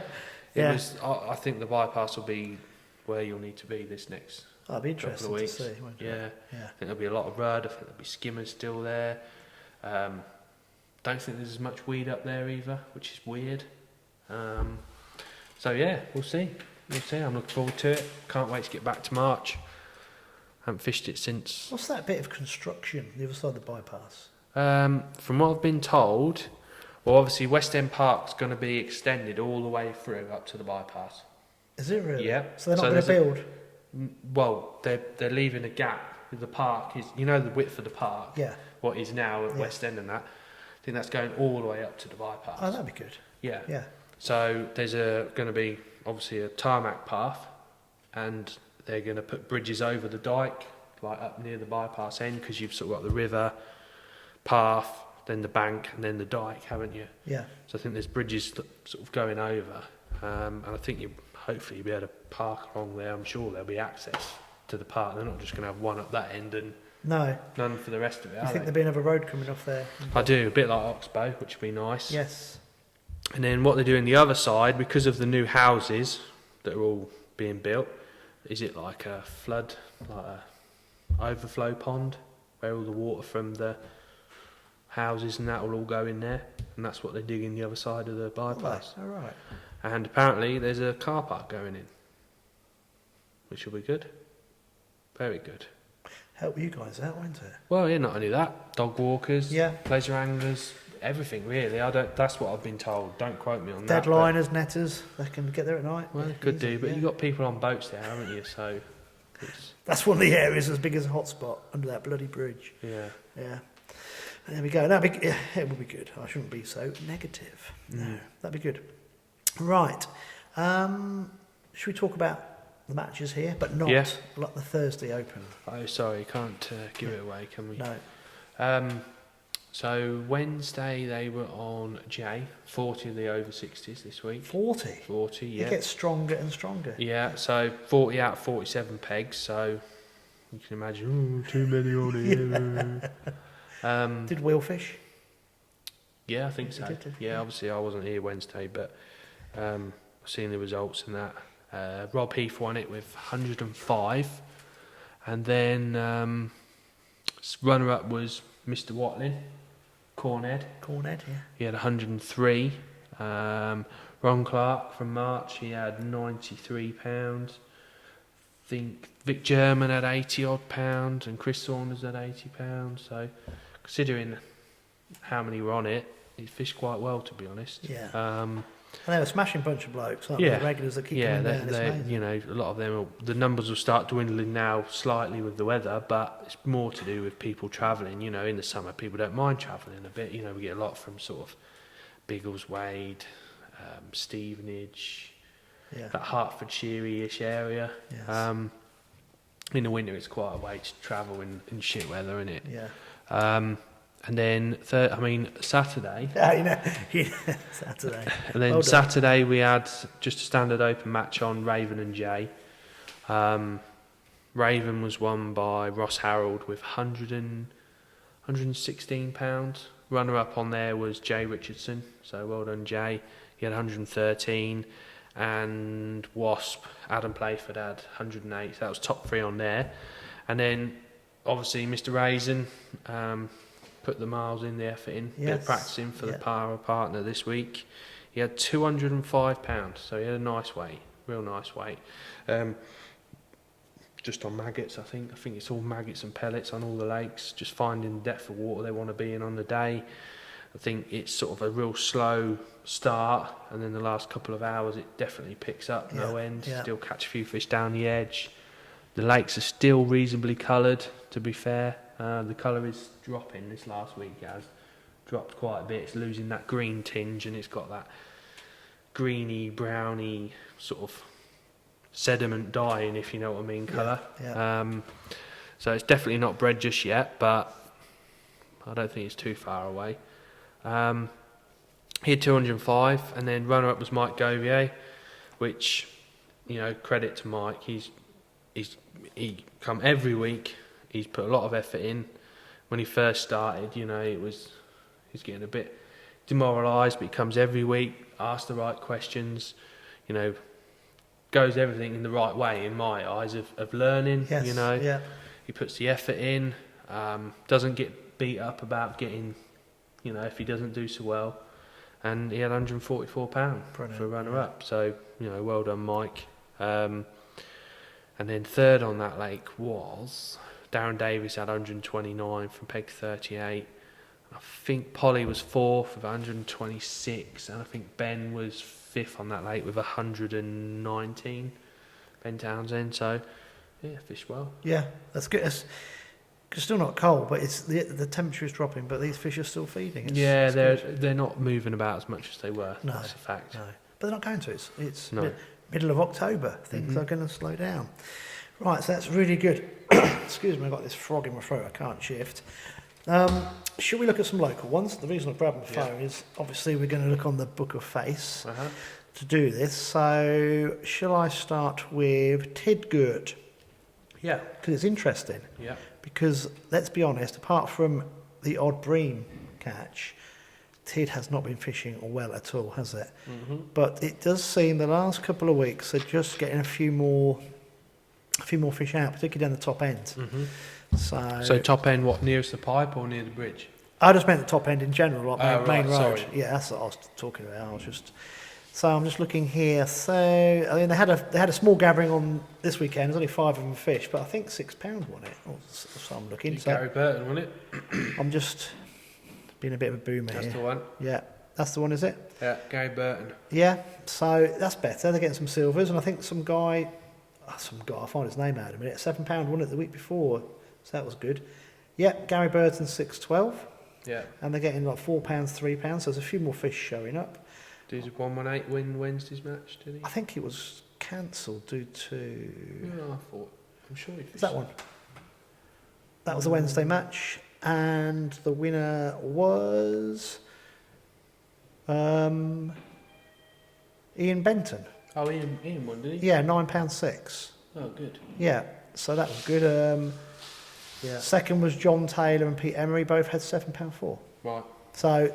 I think the bypass will be where you'll need to be this next That'll be interesting couple of weeks. To see, won't it? I think there'll be a lot of rudd. I think there'll be skimmers still there. Don't think there's as much weed up there either, which is weird. So we'll see. I'm looking forward to it. Can't wait to get back to March. Haven't fished it since. What's that bit of construction the other side of the bypass? From what I've been told, well, obviously West End Park's going to be extended all the way through up to the bypass. Is it really? Yeah. So they're not going to build? Well, they're leaving a gap. The park is, the width of the park. Yeah. What is now at West End and that. I think that's going all the way up to the bypass. Oh, that'd be good. Yeah. Yeah. So there's going to be obviously a tarmac path, and they're going to put bridges over the dike, like up near the bypass end, because you've sort of got the river path, then the bank, and then the dike, haven't you? Yeah. So I think there's bridges sort of going over, and I think hopefully you'll be able to park along there. I'm sure there'll be access to the park. They're not just going to have one up that end and none for the rest of it. You think there'll be another road coming off there? I do, a bit like Oxbow, which would be nice. Yes. And then what they do on the other side, because of the new houses that are all being built, is it like a flood, like a overflow pond, where all the water from the houses and that will all go in there, and that's what they're digging the other side of the bypass. All right. And apparently there's a car park going in, which will be good. Very good. Help you guys out, won't it? Well, yeah, not only that, dog walkers, Yeah. pleasure anglers, everything really. That's what I've been told. Don't quote me on that. Deadliners, netters, they can get there at night. Well, Yeah, they could easy, do, but yeah. you've got people on boats there, haven't you? So, it's, That's one of the areas as big as a hotspot under that bloody bridge. yeah. Yeah. There we go. Yeah, it will be good. I shouldn't be so negative. No, that'd be good. Right. Should we talk about the matches here, but not like the Thursday Open? Oh, sorry, can't give it away, can we? No. So Wednesday they were on J, 40 of the over 60s this week. 40? 40, yeah. It gets stronger and stronger. Yeah, so 40 out of 47 pegs, so you can imagine, too many on here. Did Will fish? Yeah, I think so. Did. Yeah, obviously I wasn't here Wednesday, but I've seen the results and that. Rob Heath won it with 105, and then runner-up was Mr. Watling, Corned. Corned, yeah. He had 103. Ron Clark from March, he had 93 pounds. I think Vic German had 80 odd pounds, and Chris Saunders had 80 pounds. So, considering how many were on it, he fished quite well, to be honest. Yeah. And they're a smashing bunch of blokes, aren't Yeah. they? Regulars that keep coming down. It's amazing. You know, a lot of them, the numbers will start dwindling now slightly with the weather, but it's more to do with people travelling. You know, in the summer, people don't mind travelling a bit. You know, we get a lot from sort of Biggleswade, Stevenage, Yeah. that Hertfordshire-ish area. Yes. In the winter, it's quite a way to travel in shit weather, isn't it? Yeah. And then, Saturday. Saturday. And then Saturday we had just a standard open match on Raven and Jay. Raven was won by Ross Harold with 116 pounds. Runner up on there was Jay Richardson, so well done Jay. He had 113, and Wasp Adam Playford had 108. So that was top three on there. And then obviously Mr. Raisin put the miles in, the effort in, bit of practicing for the power partner this week. He had 205 pounds, so he had a nice weight, real nice weight. Just on maggots, I think it's all maggots and pellets on all the lakes, just finding the depth of water they want to be in on the day. I think it's sort of a real slow start, and then the last couple of hours it definitely picks up, no end. Still catch a few fish down the edge. The lakes are still reasonably coloured, to be fair. The colour is dropping this last week, has dropped quite a bit. It's losing that green tinge, and it's got that greeny, browny sort of sediment dyeing, if you know what I mean, colour. So it's definitely not bred just yet, but I don't think it's too far away. He had 205, and then runner-up was Mike Govier, which, you know, credit to Mike. He come every week. He's put a lot of effort in. When he first started, you know, he's getting a bit demoralised, but he comes every week, asks the right questions, you know, goes everything in the right way in my eyes of learning, you know. He puts the effort in, doesn't get beat up about getting, you know, if he doesn't do so well. And he had £144 for a runner-up, so, you know, well done, Mike. And then third on that lake was Darren Davis had 129 from peg 38. I think Polly was fourth with 126, and I think Ben was fifth on that lake with 119. Ben Townsend, so yeah, fished well. Yeah, that's good. It's still not cold, but it's the temperature is dropping, but these fish are still feeding. They're not moving about as much as they were. No, that's a fact. No, but they're not going to. It's middle of October. Things are going to slow down. Right, so that's really good. Excuse me, I've got this frog in my throat. I can't shift. Should we look at some local ones? The reason I grabbed my phone is obviously we're going to look on the Book of Face to do this. So shall I start with Tidgurt? Yeah. Because it's interesting. Yeah. Because let's be honest, apart from the odd bream catch, Tid has not been fishing well at all, has it? But it does seem the last couple of weeks they're just getting a few more a few more fish out, particularly down the top end. So top end, what, nearest the pipe or near the bridge? I just meant the top end in general, like main road. Sorry. Yeah, that's what I was talking about. So I'm just looking here. So I mean, they had a small gathering on this weekend. There's only 5 of them fish, but I think £6 won it. So I'm looking. Gary Burton won it. I'm just being a bit of a boomer here. That's the one. Yeah, that's the one, is it? Yeah, Gary Burton. Yeah. So that's better. They're getting some silvers, and I think some guy. I'll find his name out in a minute. £7 won it the week before, so that was good. Yeah, Gary Burton 6.12. Yeah. And they're getting like £4, £3. So there's a few more fish showing up. Did 118 win Wednesday's match, did he? I think it was cancelled due to... Yeah, I'm sure he fished. Is that one? That was the Wednesday match. And the winner was... Ian Benton. Oh, Ian won, did he? Yeah, £9.6. Oh, good. Yeah, so that was good. Yeah. Second was John Taylor and Pete Emery, both had £7.4. Right. So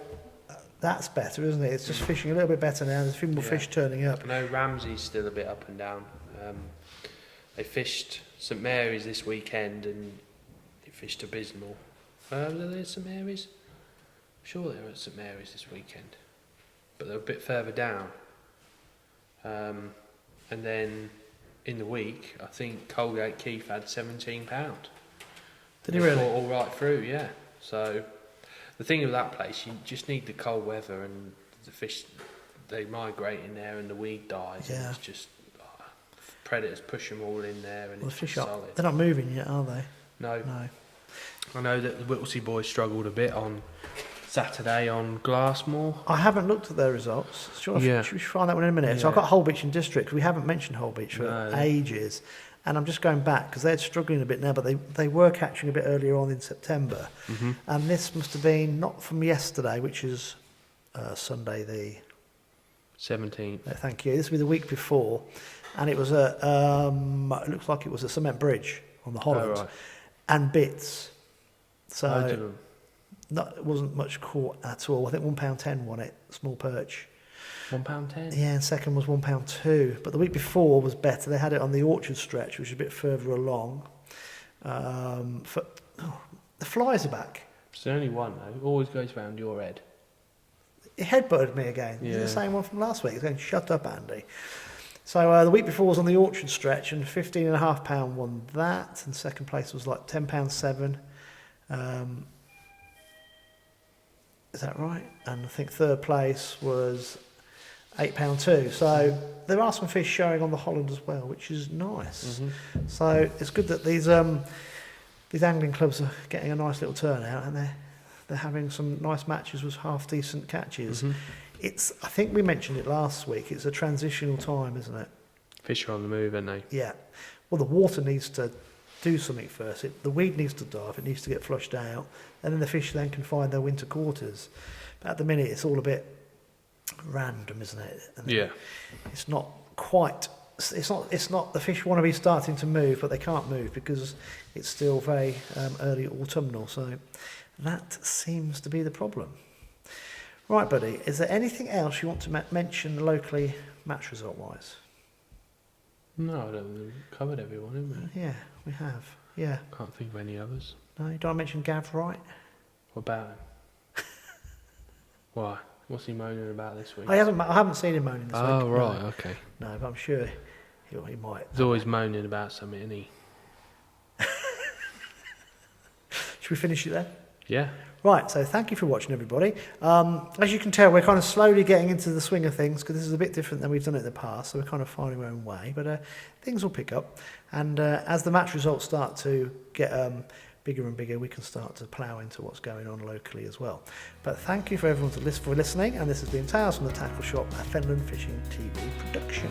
that's better, isn't it? It's just fishing a little bit better now. There's a few more fish turning up. I know Ramsey's still a bit up and down. They fished St Mary's this weekend and they fished abysmal. Were they at St Mary's? I'm sure they were at St Mary's this weekend, but they're a bit further down. And then in the week, I think Colgate Keith had £17. Did he really? Caught all right through, yeah. So the thing with that place, you just need the cold weather and the fish, they migrate in there and the weed dies. Yeah. And it's just predators push them all in there and Well, it's the fish solid. they're not moving yet, are they? No. No. I know that the Whittlesey boys struggled a bit on Saturday on Glassmore. I haven't looked at their results. Should we find that one in a minute? Yeah. So I've got Holbeach and District. We haven't mentioned Holbeach for ages. And I'm just going back because they're struggling a bit now, but they were catching a bit earlier on in September. And this must have been not from yesterday, which is Sunday the 17th. Thank you. This will be the week before, and it was it looks like it was a cement bridge on the Holland, and bits. So it wasn't much caught at all. I think £1.10 won it, small perch. £1.10? Yeah, and second was £1.2. But the week before was better. They had it on the Orchard stretch, which is a bit further along. The flies are back. It's the only one though. It always goes round your head. It headbutted me again. Yeah. It's the same one from last week. It's going, shut up, Andy. So the week before was on the Orchard stretch, and £15.5 won that, and second place was like £10.7. Is that right? And I think third place was £8.2. So there are some fish showing on the Holland as well, which is nice. So it's good that these angling clubs are getting a nice little turnout, and they're having some nice matches with half decent catches. I think we mentioned it last week. It's a transitional time, isn't it? Fish are on the move, aren't they? Yeah. Well, the water needs to do something first. The weed needs to die. It needs to get flushed out, and then the fish then can find their winter quarters. But at the minute, it's all a bit random, isn't it? And yeah. It's not quite. It's not. The fish want to be starting to move, but they can't move because it's still very early autumnal. So that seems to be the problem. Right, buddy. Is there anything else you want to mention locally, match result wise? No, I don't think we've covered everyone, haven't we? Yeah, we have. Yeah. Can't think of any others. No, you don't mention Gav Wright? What about him? Why? What's he moaning about this week? I haven't seen him moaning this week. Oh, right, no. okay. No, but I'm sure he might. He's always moaning about something, isn't he? Should we finish it there? Yeah. Right, so thank you for watching, everybody. As you can tell, we're kind of slowly getting into the swing of things because this is a bit different than we've done it in the past, so we're kind of finding our own way. But things will pick up, and as the match results start to get bigger and bigger, we can start to plough into what's going on locally as well. But thank you for everyone for listening, and this has been Tales from the Tackle Shop, a Fenland Fishing TV production.